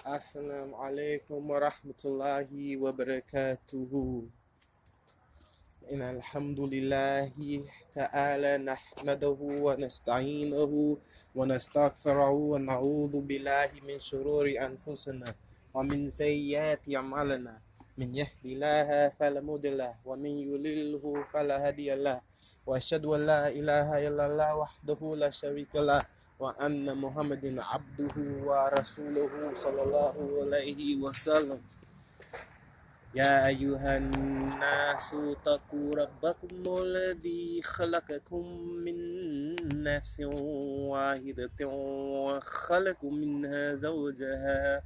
Assalamu alaikum wa rahmatullahi wa barakatuhu. إن الحمد لله تعالى نحمده ونستعينه ونستغفره ونعوذ بالله من شرور أنفسنا ومن سيئات أعمالنا من يهد الله فلا مضل له ومن يضلله فلا هادي له وأشهد أن لا إله إلا الله وحده لا شريك له وأن محمد عبده ورسوله صلى الله عليه وسلم. يا أيها الناس اتقوا ربكم الذي خلقكم من نفس واحدة وخلق منها زوجها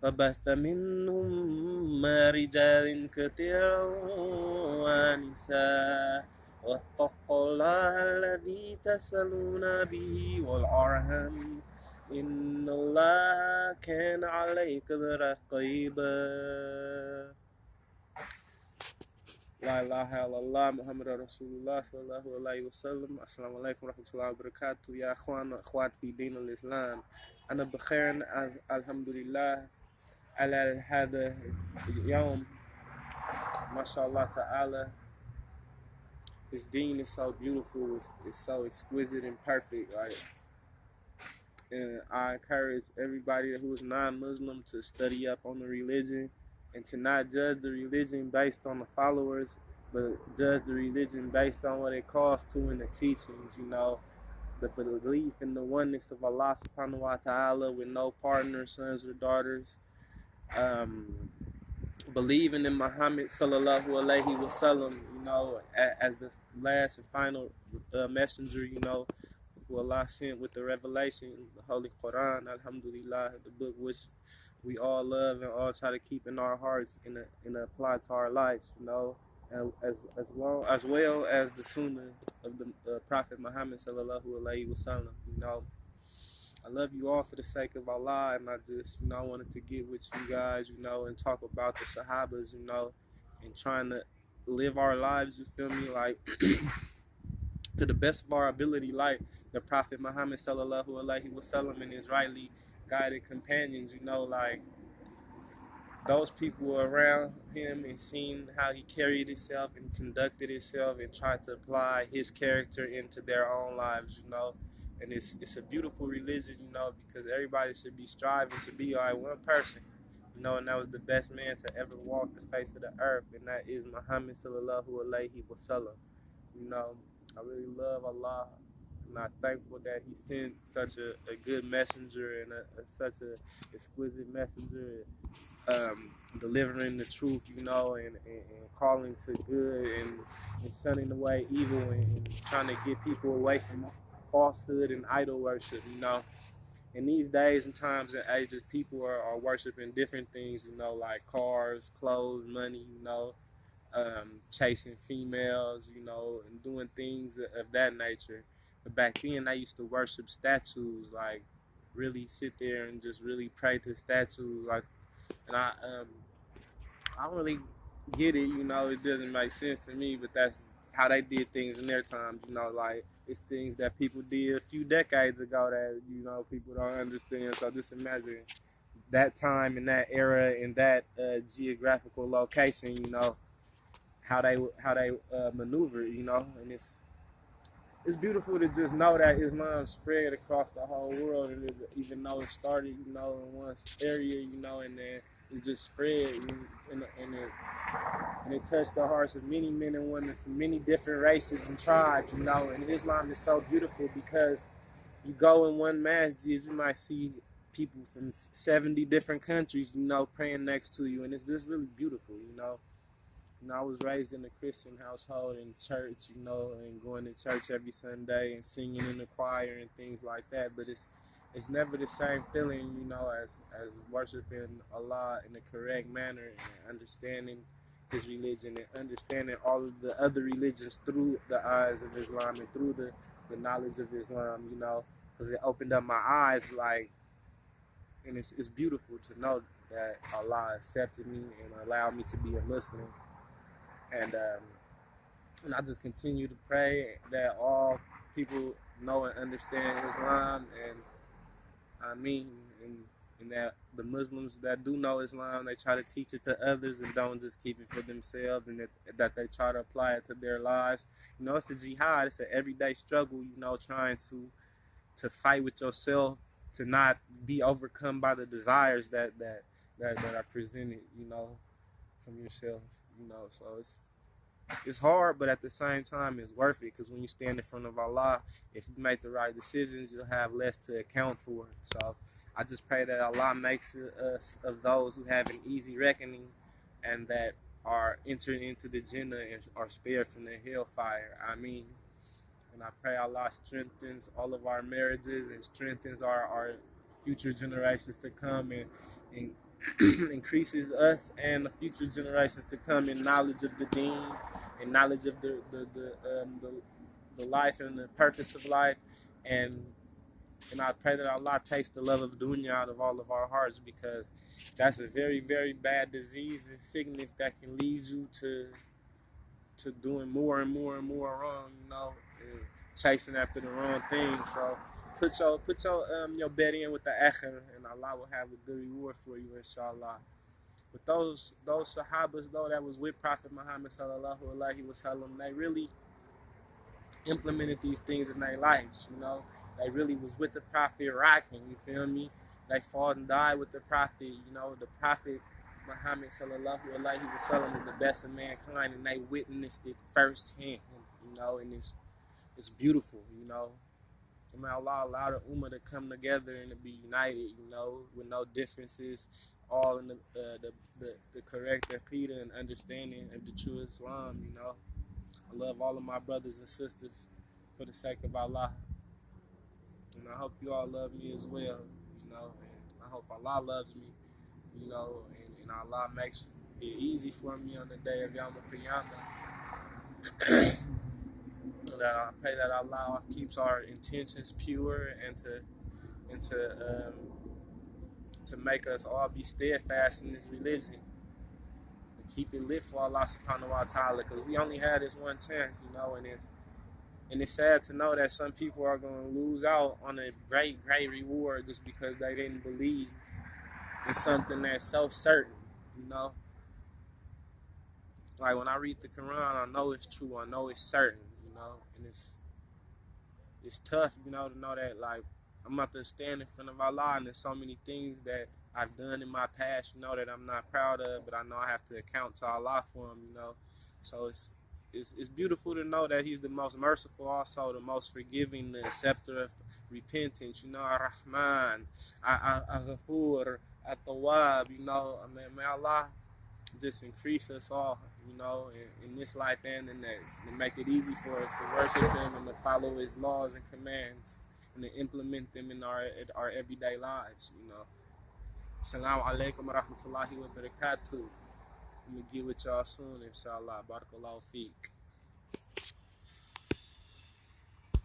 فبث منهما رجالا كثيرا ونساء واتقوا الله الذي تسألون به والأرحام إن الله كان عليكم رقيبا. La ilaha illallah Muhammad Rasulullah sallallahu alaihi wasallam. Assalamu alaikum warahmatullahi wabarakatuh. Ya akhwan wa akhwat fi din al-Islam. Ana bikhair alhamdulillah ala hada al-yawm. MashaAllah ta'ala. This deen is so beautiful, it's so exquisite and perfect, right? And I encourage everybody who is non-Muslim to study up on the religion and to not judge the religion based on the followers, but judge the religion based on what it calls to in the teachings, the belief in the oneness of Allah subhanahu wa ta'ala with no partners, sons or daughters, believing in Muhammad sallallahu alaihi wasallam, as the last and final messenger, who Allah sent with the revelation, the Holy Quran, alhamdulillah, the book which we all love and all try to keep in our hearts and apply to our lives, as well as the Sunnah of the Prophet Muhammad sallallahu alaihi wasallam. I love you all for the sake of Allah, and I just wanted to get with you guys, and talk about the Sahabas, and trying to live our lives. You feel me, like to the best of our ability, like the Prophet Muhammad sallallahu alaihi wasallam and his rightly guided companions, like those people were around him and seen how he carried himself and conducted himself and tried to apply his character into their own lives, and it's a beautiful religion, because everybody should be striving to be like one person, and that was the best man to ever walk the face of the earth, and that is Muhammad sallallahu alaihi wasallam. I really love Allah, and I'm thankful that He sent such a good messenger and such an exquisite messenger, delivering the truth, and calling to good and shunning away evil and trying to get people away from falsehood and idol worship, In these days and times and ages, people are worshiping different things, like cars, clothes, money, chasing females, and doing things of that nature. But back then, I used to worship statues, like really sit there and just really pray to statues, like, and I don't really get it, it doesn't make sense to me, but that's how they did things in their times, like it's things that people did a few decades ago that, people don't understand. So just imagine that time in that era in that geographical location, how they maneuver, and it's beautiful to just know that Islam spread across the whole world, and even though it started, in one area, and then it just spread, and it touched the hearts of many men and women from many different races and tribes, and Islam is so beautiful because you go in one masjid, you might see people from 70 different countries, praying next to you, and it's just really beautiful, I was raised in a Christian household in church, and going to church every Sunday and singing in the choir and things like that. But it's never the same feeling, as worshiping Allah in the correct manner and understanding His religion and understanding all of the other religions through the eyes of Islam and through the knowledge of Islam, because it opened up my eyes, like, and it's beautiful to know that Allah accepted me and allowed me to be a Muslim. And I just continue to pray that all people know and understand Islam, and I mean, and and that the Muslims that do know Islam, they try to teach it to others and don't just keep it for themselves, and that they try to apply it to their lives. You know, it's a jihad. It's an everyday struggle. You know, trying to fight with yourself, to not be overcome by the desires that are presented. You know, from yourself. You know, so it's hard, but at the same time, it's worth it, because when you stand in front of Allah, if you make the right decisions, you'll have less to account for. So I just pray that Allah makes us of those who have an easy reckoning, and that are entering into the Jannah and are spared from the hellfire. I mean, and I pray Allah strengthens all of our marriages and strengthens our future generations to come, and increases us and the future generations to come in knowledge of the Deen and knowledge of the life and the purpose of life, and I pray that Allah takes the love of dunya out of all of our hearts, because that's a very, very bad disease and sickness that can lead you to doing more and more and more wrong, you know, and chasing after the wrong things. So put your bet in with the akhir, and Allah will have a good reward for you, inshallah. But those sahabas though that was with Prophet Muhammad sallallahu alaihi wasallam, they really implemented these things in their lives. You know, they really was with the Prophet rocking. You feel me? They fought and died with the Prophet. You know, the Prophet Muhammad sallallahu alaihi wasallam is the best of mankind, and they witnessed it firsthand. You know, and it's beautiful. You know, and may Allah allow the Ummah to come together and to be united. You know, with no differences, all in the correct aqidah and understanding of the true Islam. You know, I love all of my brothers and sisters for the sake of Allah, and I hope you all love me as well. You know, and I hope Allah loves me. You know, and Allah makes it easy for me on the day of Yawm al-Qiyamah. That I pray that Allah keeps our intentions pure, and to make us all be steadfast in this religion, and keep it lit for Allah subhanahu wa ta'ala, because we only had this one chance, you know, and it's sad to know that some people are going to lose out on a great reward just because they didn't believe in something that's so certain, you know. Like when I read the Quran, I know it's true, I know it's certain, you know, and it's tough, you know, to know that, like, I'm about to stand in front of Allah, and there's so many things that I've done in my past, you know, that I'm not proud of, but I know I have to account to Allah for them, you know. So it's beautiful to know that He's the most merciful, also the most forgiving, the acceptor of repentance, you know, Ar-Rahman, Al-Ghafur, At-Tawwab, you know. I mean, may Allah just increase us all, you know, in this life and the next, and make it easy for us to worship Him and to follow His laws and commands, and to implement them in our everyday lives, you know. Assalamu alaikum wa rahmatullahi wa barakatuh. I'm going to get with y'all soon, inshallah. Barakallahu feek.